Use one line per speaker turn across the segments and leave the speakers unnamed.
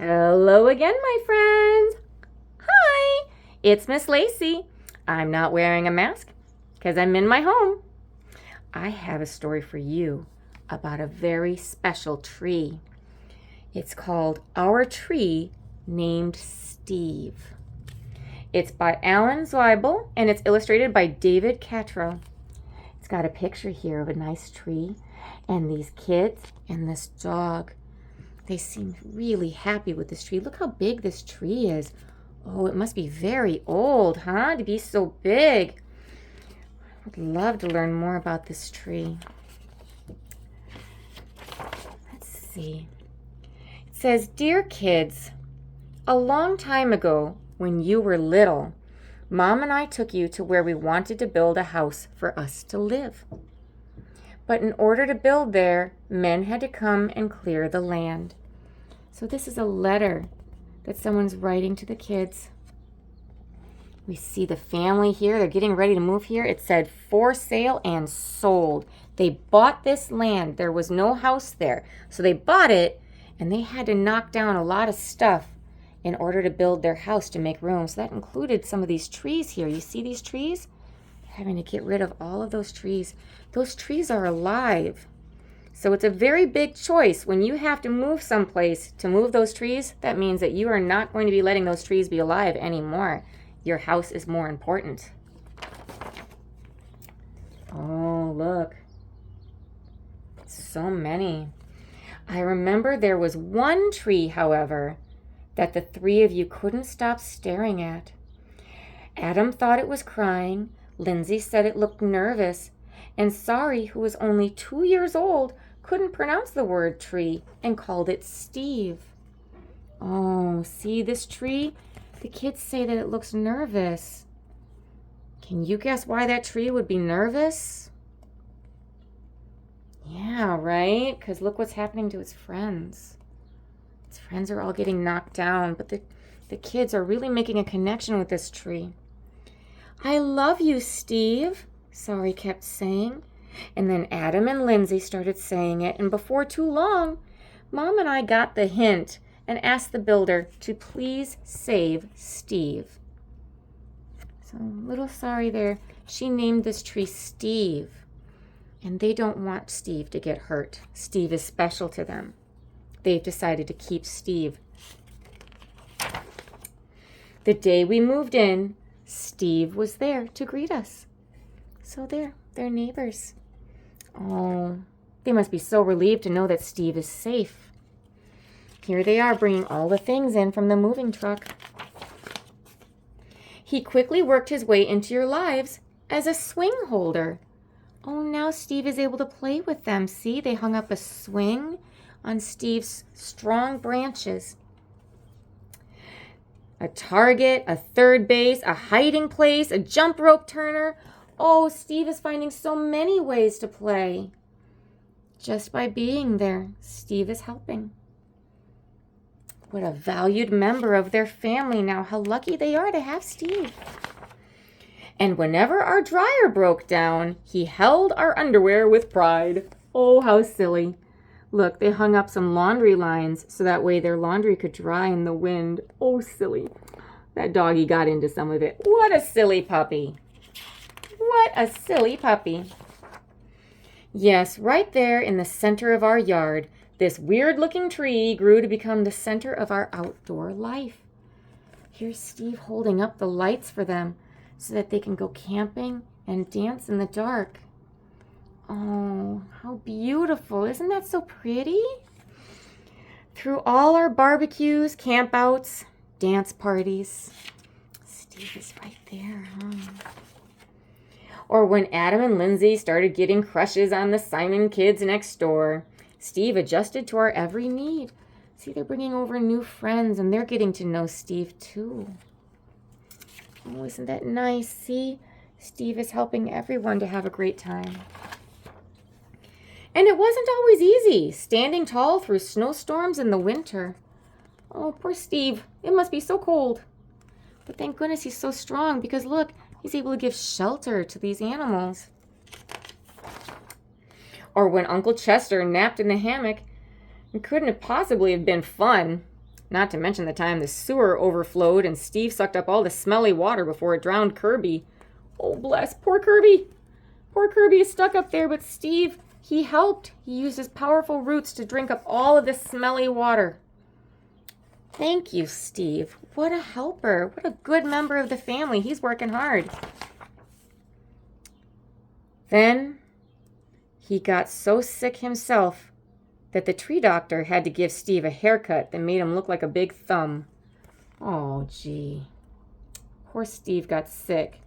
Hello again, my friends. Hi, it's Miss Lacey. I'm not wearing a mask because I'm in my home. I have a story for you about a very special tree. It's called Our Tree Named Steve. It's by Alan Zweibel and it's illustrated by David Catrow. It's got a picture here of a nice tree and these kids and this dog. They seem really happy with this tree. Look how big this tree is. Oh, it must be very old, huh? To be so big. I would love to learn more about this tree. Let's see. It says, "Dear kids, a long time ago, when you were little, Mom and I took you to where we wanted to build a house for us to live. But in order to build there, men had to come and clear the land." So this is a letter that someone's writing to the kids. We see the family here. They're getting ready to move here. It said for sale and sold. They bought this land. There was no house there. So they bought it and they had to knock down a lot of stuff in order to build their house to make room. So that included some of these trees here. You see these trees? They're having to get rid of all of those trees. Those trees are alive. So it's a very big choice. When you have to move someplace to move those trees, that means that you are not going to be letting those trees be alive anymore. Your house is more important. Oh, look. So many. I remember there was one tree, however, that the three of you couldn't stop staring at. Adam thought it was crying. Lindsay said it looked nervous. And Sari, who was only 2 years old, couldn't pronounce the word tree and called it Steve. Oh, see this tree? The kids say that it looks nervous. Can you guess why that tree would be nervous? Yeah, right? Because look what's happening to its friends. Its friends are all getting knocked down, but the kids are really making a connection with this tree. "I love you, Steve," Sari kept saying. And then Adam and Lindsay started saying it, and before too long, Mom and I got the hint and asked the builder to please save Steve. So little Sari there, she named this tree Steve. And they don't want Steve to get hurt. Steve is special to them. They've decided to keep Steve. The day we moved in, Steve was there to greet us. So they're neighbors. Oh, they must be so relieved to know that Steve is safe. Here they are bringing all the things in from the moving truck. He quickly worked his way into your lives as a swing holder. Oh, now Steve is able to play with them. See, they hung up a swing on Steve's strong branches. A target, a third base, a hiding place, a jump rope turner. Oh, Steve is finding so many ways to play. Just by being there, Steve is helping. What a valued member of their family now. How lucky they are to have Steve. And whenever our dryer broke down, he held our underwear with pride. Oh, how silly. Look, they hung up some laundry lines so that way their laundry could dry in the wind. Oh, silly. That doggy got into some of it. What a silly puppy. What a silly puppy. Yes, right there in the center of our yard, this weird-looking tree grew to become the center of our outdoor life. Here's Steve holding up the lights for them so that they can go camping and dance in the dark. Oh, how beautiful. Isn't that so pretty? Through all our barbecues, campouts, dance parties, Steve is right there, huh? Or when Adam and Lindsay started getting crushes on the Simon kids next door, Steve adjusted to our every need. See, they're bringing over new friends and they're getting to know Steve too. Oh, isn't that nice? See, Steve is helping everyone to have a great time. And it wasn't always easy, standing tall through snowstorms in the winter. Oh, poor Steve. It must be so cold. But thank goodness he's so strong because look, he's able to give shelter to these animals. Or when Uncle Chester napped in the hammock, it couldn't have possibly have been fun. Not to mention the time the sewer overflowed and Steve sucked up all the smelly water before it drowned Kirby. Oh, bless. Poor Kirby. Poor Kirby is stuck up there, but Steve, he helped. He used his powerful roots to drink up all of the smelly water. Thank you, Steve. What a helper. What a good member of the family. He's working hard. Then he got so sick himself that the tree doctor had to give Steve a haircut that made him look like a big thumb. Oh, gee. Poor Steve got sick.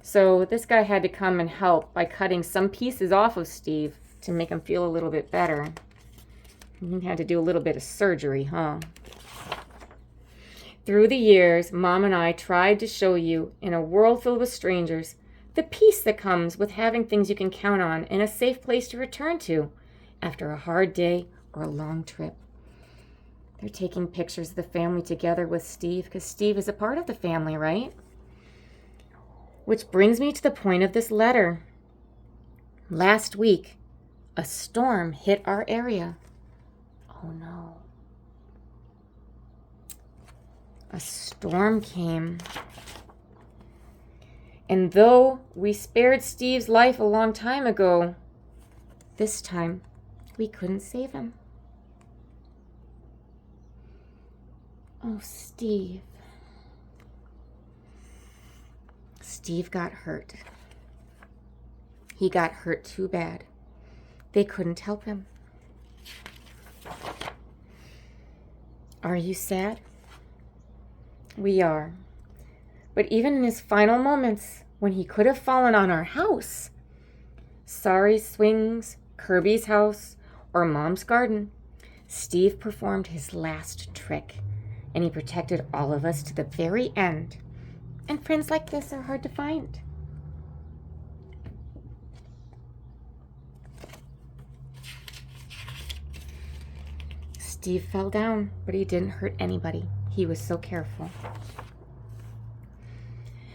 So this guy had to come and help by cutting some pieces off of Steve to make him feel a little bit better. He had to do a little bit of surgery, huh? Through the years, Mom and I tried to show you, in a world filled with strangers, the peace that comes with having things you can count on and a safe place to return to after a hard day or a long trip. They're taking pictures of the family together with Steve because Steve is a part of the family, right? Which brings me to the point of this letter. Last week, a storm hit our area. Oh no. A storm came. And though we spared Steve's life a long time ago, this time we couldn't save him. Oh, Steve. Steve got hurt. He got hurt too bad. They couldn't help him. Are you sad? We are. But even in his final moments, when he could have fallen on our house, Sorry Swings, Kirby's house, or Mom's garden, Steve performed his last trick, and he protected all of us to the very end. And friends like this are hard to find. Steve fell down, but he didn't hurt anybody. He was so careful.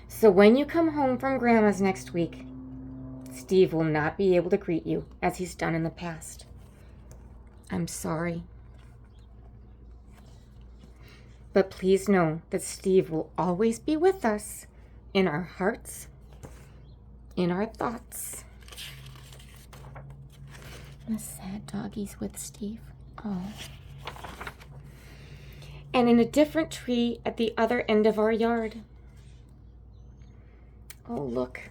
So when you come home from Grandma's next week, Steve will not be able to greet you as he's done in the past. I'm sorry. But please know that Steve will always be with us in our hearts, in our thoughts. The sad doggies with Steve. Oh. And in a different tree at the other end of our yard. Oh, look.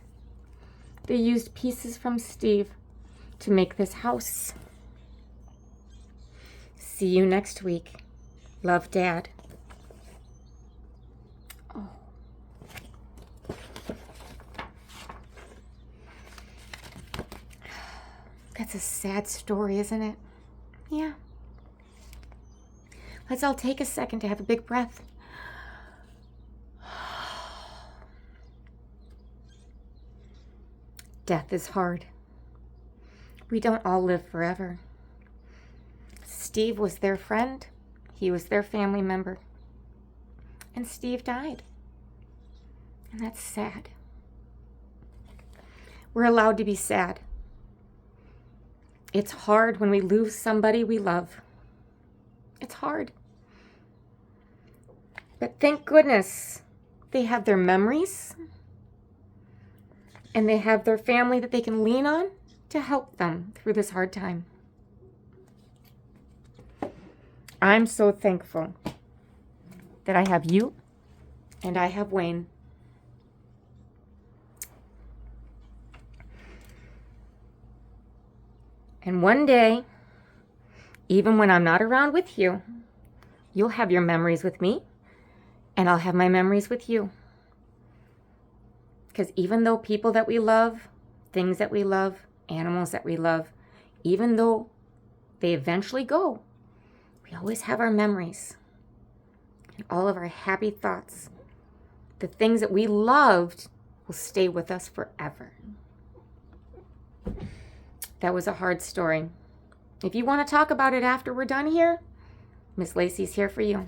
They used pieces from Steve to make this house. See you next week. Love, Dad. Oh. That's a sad story, isn't it? Yeah. Let's all take a second to have a big breath. Death is hard. We don't all live forever. Steve was their friend. He was their family member. And Steve died. And that's sad. We're allowed to be sad. It's hard when we lose somebody we love. It's hard. But thank goodness they have their memories and they have their family that they can lean on to help them through this hard time. I'm so thankful that I have you and I have Wayne. And one day, even when I'm not around with you, you'll have your memories with me, and I'll have my memories with you. Because even though people that we love, things that we love, animals that we love, even though they eventually go, we always have our memories and all of our happy thoughts. The things that we loved will stay with us forever. That was a hard story. If you want to talk about it after we're done here, Miss Lacey's here for you.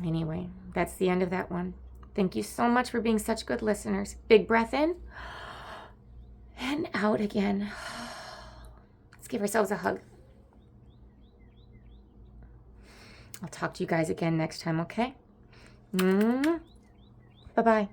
Anyway, that's the end of that one. Thank you so much for being such good listeners. Big breath in and out again. Let's give ourselves a hug. I'll talk to you guys again next time, okay? Bye-bye.